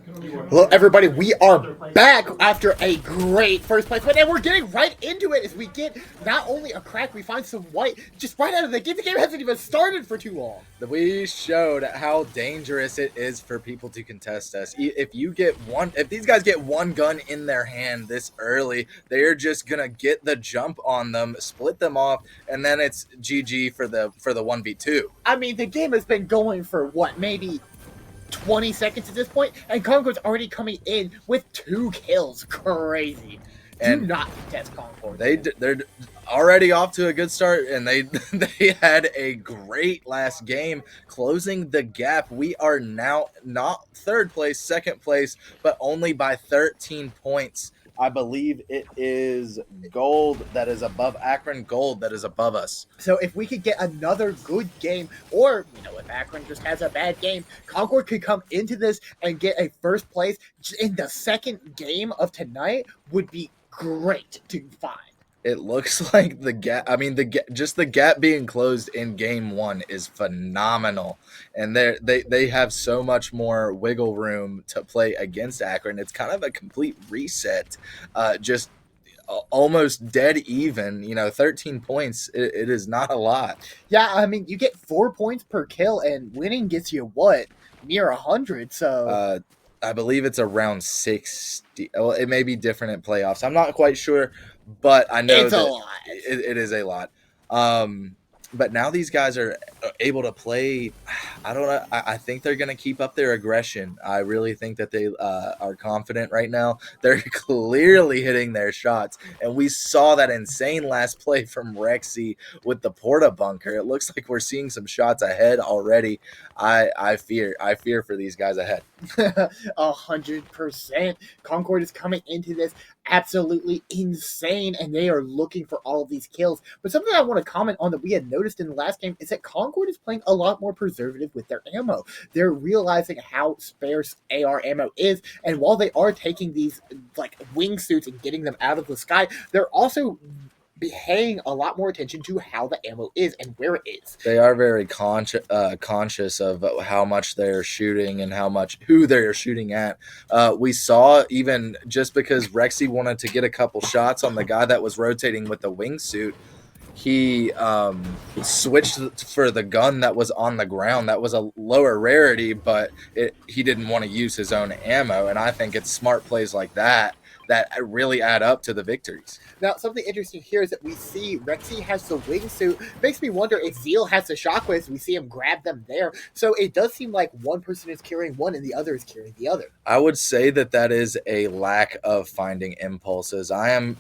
Hello, everybody. We are back after a great first place win, and we're getting right into it as we get not only a crack, we find some white just right out of the game. The game hasn't even started for too long. We showed how dangerous it is for people to contest us. If these guys get one gun in their hand this early, they're just gonna get the jump on them, split them off, and then it's GG for the 1v2. I mean, the game has been going for what, maybe 20 seconds at this point, and Concord's already coming in with 2 kills. Crazy. Do not contest Concord. They're already off to a good start, and they had a great last game, closing the gap. We are now not third place, second place, but only by 13 points. I believe it is gold that is above Akron, gold that is above us. So if we could get another good game, or, if Akron just has a bad game, Concord could come into this and get a first place in the second game of tonight would be great to find. It looks like the gap. I mean, just the gap being closed in game 1 is phenomenal, and they have so much more wiggle room to play against Akron. It's kind of a complete reset, just almost dead even. 13 points. It is not a lot. Yeah, I mean, you get 4 points per kill, and winning gets you what, near 100. So I believe it's around 60. Well, it may be different in playoffs. I'm not quite sure. But I know it's a lot. It is a lot. But now these guys are able to play. I don't know. I think they're going to keep up their aggression. I really think that they are confident right now. They're clearly hitting their shots. And we saw that insane last play from Rexy with the Porta bunker. It looks like we're seeing some shots ahead already. I fear for these guys ahead. 100%. Concord is coming into this absolutely insane, and they are looking for all of these kills. But something I want to comment on that we had noticed in the last game is that Concord is playing a lot more preservative with their ammo. They're realizing how sparse AR ammo is, and while they are taking these wingsuits and getting them out of the sky, they're also paying a lot more attention to how the ammo is and where it is. They are very conscious of how much they're shooting and who they're shooting at. We saw, even just because Rexy wanted to get a couple shots on the guy that was rotating with the wingsuit, he switched for the gun that was on the ground. That was a lower rarity, but he didn't want to use his own ammo, and I think it's smart plays like that really add up to the victories. Now, something interesting here is that we see Rexy has the wingsuit. Makes me wonder if Zeal has the shockwaves. We see him grab them there. So it does seem like one person is carrying one and the other is carrying the other. I would say that is a lack of finding impulses. I am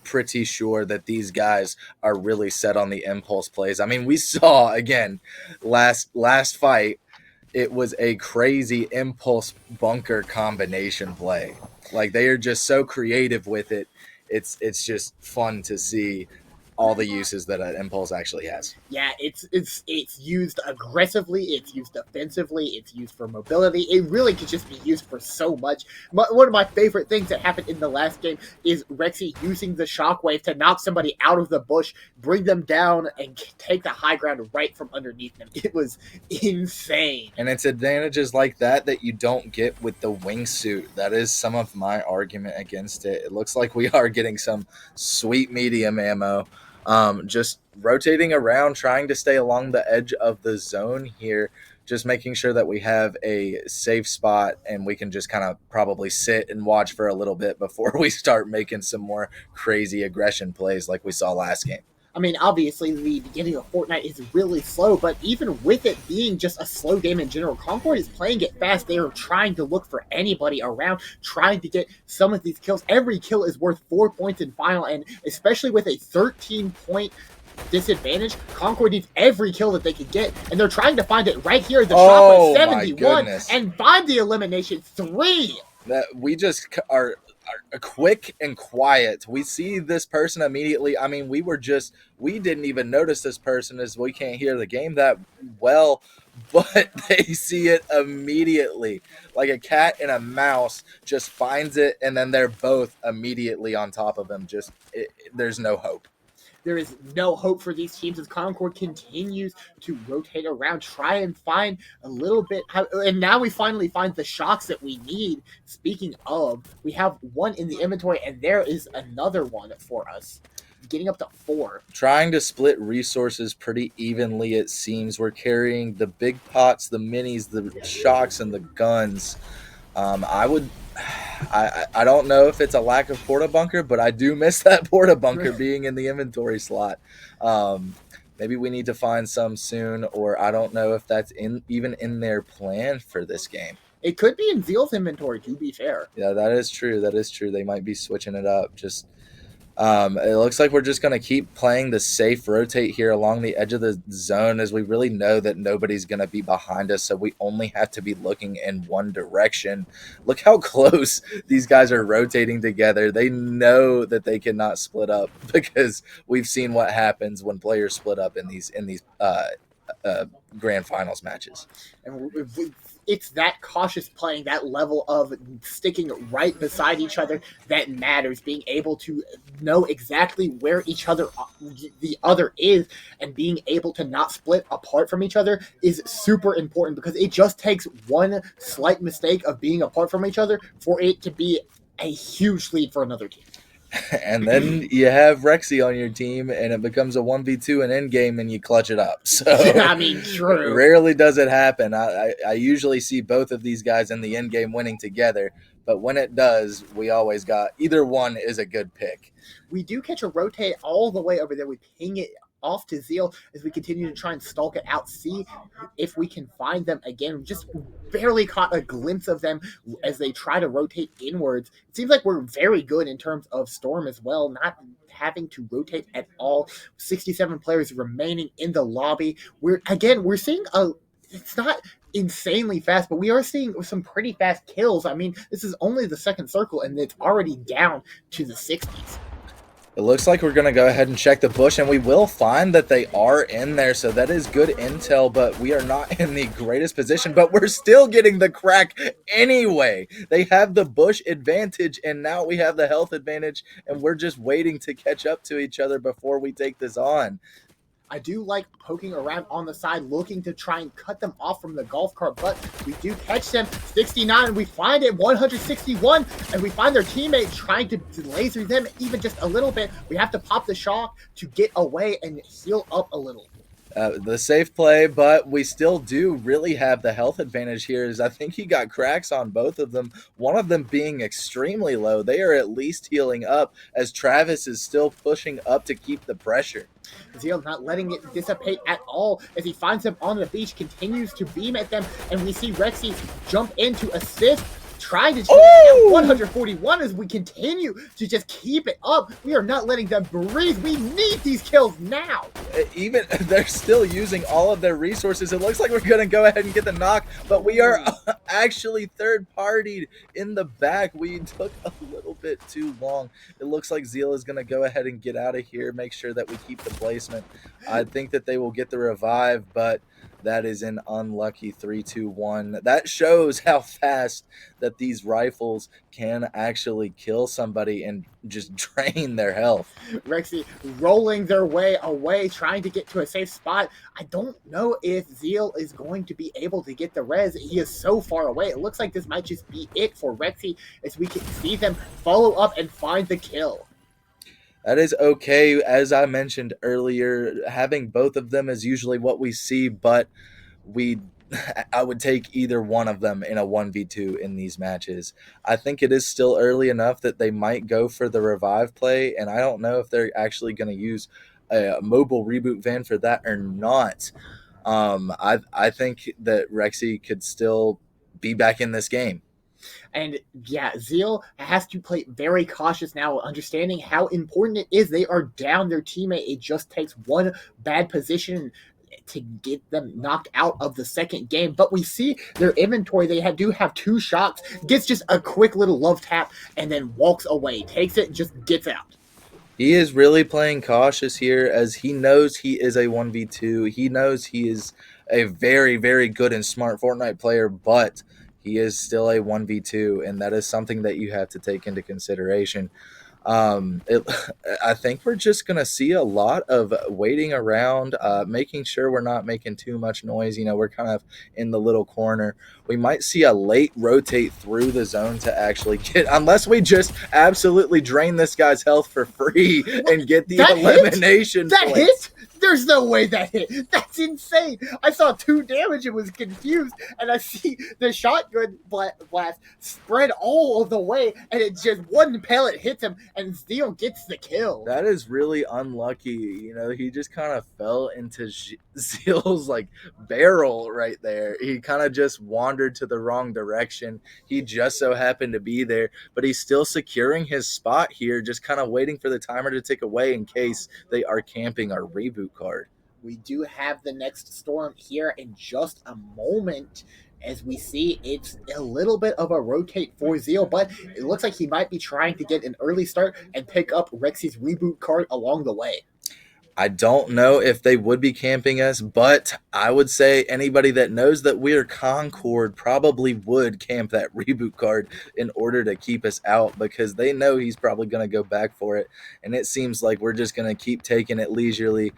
pretty sure that these guys are really set on the impulse plays. I mean, we saw, again, last fight, it was a crazy impulse bunker combination play. Like, they are just so creative with it. It's just fun to see all the uses that an impulse actually has. Yeah, it's used aggressively, it's used defensively, it's used for mobility. It really could just be used for so much. One of my favorite things that happened in the last game is Rexy using the shockwave to knock somebody out of the bush, bring them down, and take the high ground right from underneath them. It was insane. And it's advantages like that you don't get with the wingsuit. That is some of my argument against it. It looks like we are getting some sweet medium ammo. Just rotating around, trying to stay along the edge of the zone here, just making sure that we have a safe spot and we can just kind of probably sit and watch for a little bit before we start making some more crazy aggression plays like we saw last game. I mean, obviously, the beginning of Fortnite is really slow, but even with it being just a slow game in general, Concord is playing it fast. They are trying to look for anybody around, trying to get some of these kills. Every kill is worth 4 points in final, and especially with a 13-point disadvantage, Concord needs every kill that they can get, and they're trying to find it right here. The shot was 71, and find the elimination 3. That we just are quick and quiet. We see this person immediately. I mean, we didn't even notice this person as we can't hear the game that well, but they see it immediately. Like a cat and a mouse just finds it, and then they're both immediately on top of him. There's no hope. There is no hope for these teams as Concord continues to rotate around, try and find a little bit. And now we finally find the shocks that we need. Speaking of, we have one in the inventory, and there is another one for us, getting up to 4. Trying to split resources pretty evenly, it seems. We're carrying the big pots, the minis, the shocks, and the guns. I don't know if it's a lack of porta bunker, but I do miss that porta bunker being in the inventory slot. Maybe we need to find some soon, or I don't know if that's even in their plan for this game. It could be in Zeal's inventory, to be fair. Yeah, that is true. That is true. They might be switching it up. It looks like we're just going to keep playing the safe rotate here along the edge of the zone, as we really know that nobody's going to be behind us, so we only have to be looking in one direction. Look how close these guys are rotating together. They know that they cannot split up, because we've seen what happens when players split up in these grand finals matches. And it's that cautious playing, that level of sticking right beside each other that matters. Being able to know exactly where the other is, and being able to not split apart from each other is super important, because it just takes one slight mistake of being apart from each other for it to be a huge lead for another team. And then you have Rexy on your team, and it becomes a 1v2 in endgame, and you clutch it up. So I mean, true. Rarely does it happen. I usually see both of these guys in the endgame winning together, but when it does, we always got either one is a good pick. We do catch a rotate all the way over there. We ping it off to Zeal as we continue to try and stalk it out, see if we can find them again. We just barely caught a glimpse of them as they try to rotate inwards. It seems like we're very good in terms of Storm as well, not having to rotate at all. 67 players remaining in the lobby. We're seeing it's not insanely fast, but we are seeing some pretty fast kills. I mean, this is only the second circle, and it's already down to the 60s. It looks like we're going to go ahead and check the bush, and we will find that they are in there, so that is good intel, but we are not in the greatest position, but we're still getting the crack anyway. They have the bush advantage, and now we have the health advantage, and we're just waiting to catch up to each other before we take this on. I do like poking around on the side, looking to try and cut them off from the golf cart, but we do catch them. 69, and we find it 161, and we find their teammate trying to laser them even just a little bit. We have to pop the shock to get away and heal up a little. The safe play, but we still do really have the health advantage here, as I think he got cracks on both of them, one of them being extremely low. They are at least healing up, as Travis is still pushing up to keep the pressure. Zeal not letting it dissipate at all as he finds them on the beach, continues to beam at them, and we see Rexy jump in to assist, trying to take 141 as we continue to just keep it up. We are not letting them breathe. We need these kills now. Even they're still using all of their resources. It looks like we're going to go ahead and get the knock, but we are actually third-partied in the back. We took a little bit too long. It looks like Zeal is going to go ahead and get out of here, make sure that we keep the placement. I think that they will get the revive, but that is an unlucky 3-2-1. That shows how fast that these rifles can actually kill somebody and just drain their health. Rexy rolling their way away, trying to get to a safe spot. I don't know if Zeal is going to be able to get the res. He is so far away. It looks like this might just be it for Rexy, as we can see them follow up and find the kill. That is okay. As I mentioned earlier, having both of them is usually what we see, but I would take either one of them in a 1v2 in these matches. I think it is still early enough that they might go for the revive play, and I don't know if they're actually going to use a mobile reboot van for that or not. I think that Rexy could still be back in this game. And yeah, Zeal has to play very cautious now, understanding how important it is. They are down their teammate. It just takes one bad position to get them knocked out of the second game. But we see their inventory. They do have 2 shots. Gets just a quick little love tap and then walks away. Takes it and just gets out. He is really playing cautious here, as he knows he is a 1v2. He knows he is a very, very good and smart Fortnite player, but he is still a 1v2, and that is something that you have to take into consideration. It, I think we're just going to see a lot of waiting around, making sure we're not making too much noise. We're kind of in the little corner. We might see a late rotate through the zone to actually get, unless we just absolutely drain this guy's health for free and get the That hit? elimination That points. hit? There's no way that hit. That's insane. I saw 2 damage and was confused, and I see the shotgun blast spread all of the way, and it just one pellet hits him, and Steel gets the kill. That is really unlucky. He just kind of fell into Zeal's like barrel right there. He kind of just wandered to the wrong direction. He just so happened to be there, but he's still securing his spot here, just kind of waiting for the timer to tick away in case they are camping our reboot card. We do have the next storm here in just a moment. As we see, it's a little bit of a rotate for Zeal, but it looks like he might be trying to get an early start and pick up Rexy's reboot card along the way. I don't know if they would be camping us, but I would say anybody that knows that we're Concord probably would camp that reboot card in order to keep us out, because they know he's probably going to go back for it. And it seems like we're just going to keep taking it leisurely,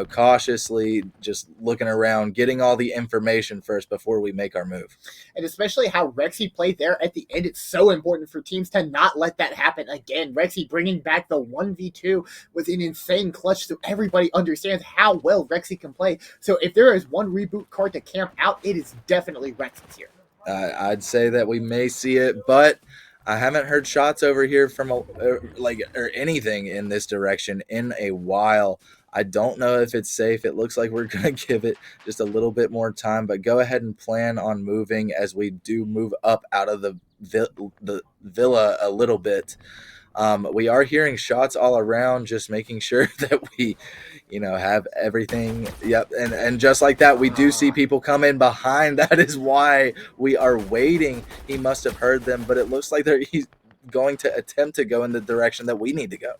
cautiously, just looking around, getting all the information first before we make our move. And especially how Rexy played there at the end, it's so important for teams to not let that happen again. Rexy bringing back the 1v2 was an insane clutch, so everybody understands how well Rexy can play. So if there is one reboot card to camp out, it is definitely Rexy's here. I'd say that we may see it, but I haven't heard shots over here from or anything in this direction in a while. I don't know if it's safe. It looks like we're going to give it just a little bit more time, but go ahead and plan on moving as we do move up out of the villa a little bit. We are hearing shots all around, just making sure that we, have everything. Yep. And just like that, we do see people come in behind. That is why we are waiting. He must have heard them, but it looks like he's going to attempt to go in the direction that we need to go.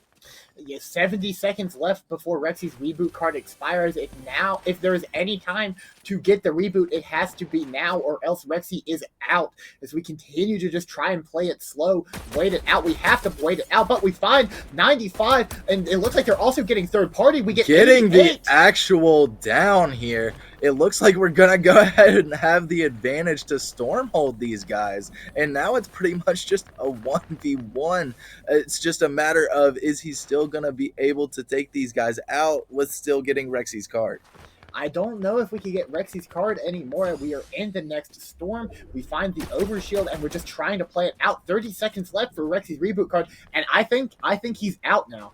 70 seconds left before Rexy's reboot card expires. If there is any time to get the reboot, it has to be now, or else Rexy is out. As we continue to just try and play it slow, wait it out. We have to wait it out, but we find 95, and it looks like they're also getting third party. We get getting 88. The actual down here. It looks like we're going to go ahead and have the advantage to stormhold these guys. And now it's pretty much just a 1v1. It's just a matter of, is he still going to be able to take these guys out with still getting Rexy's card? I don't know if we can get Rexy's card anymore. We are in the next storm. We find the overshield, and we're just trying to play it out. 30 seconds left for Rexy's reboot card, and I think he's out now.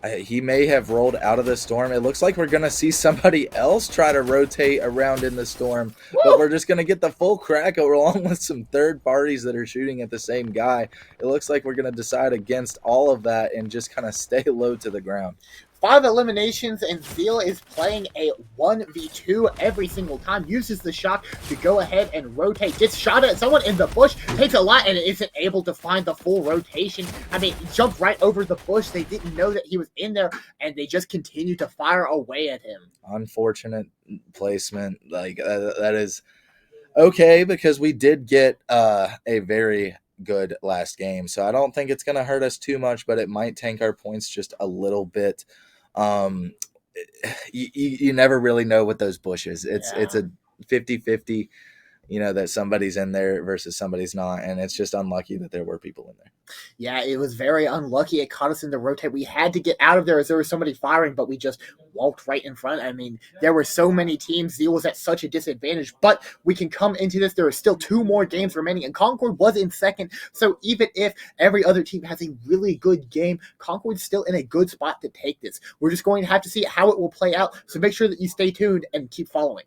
He may have rolled out of the storm. It looks like we're going to see somebody else try to rotate around in the storm. Woo! But we're just going to get the full crack along with some third parties that are shooting at the same guy. It looks like we're going to decide against all of that and just kind of stay low to the ground. 5 eliminations, and Zeal is playing a 1v2 every single time. Uses the shock to go ahead and rotate. Gets shot at someone in the bush. Takes a lot and isn't able to find the full rotation. I mean, jumped right over the bush. They didn't know that he was in there, and they just continue to fire away at him. Unfortunate placement. That is okay, because we did get a very good last game. So I don't think it's going to hurt us too much, but it might tank our points just a little bit. You never really know with those bushes. It's a 50-50, that somebody's in there versus somebody's not, and it's just unlucky that there were people in there. Yeah, it was very unlucky. It caught us in the rotate. We had to get out of there as there was somebody firing, but we just walked right in front. I mean, there were so many teams. Zeal was at such a disadvantage, but we can come into this. There are still 2 more games remaining, and Concord was in second. So even if every other team has a really good game, Concord's still in a good spot to take this. We're just going to have to see how it will play out. So make sure that you stay tuned and keep following.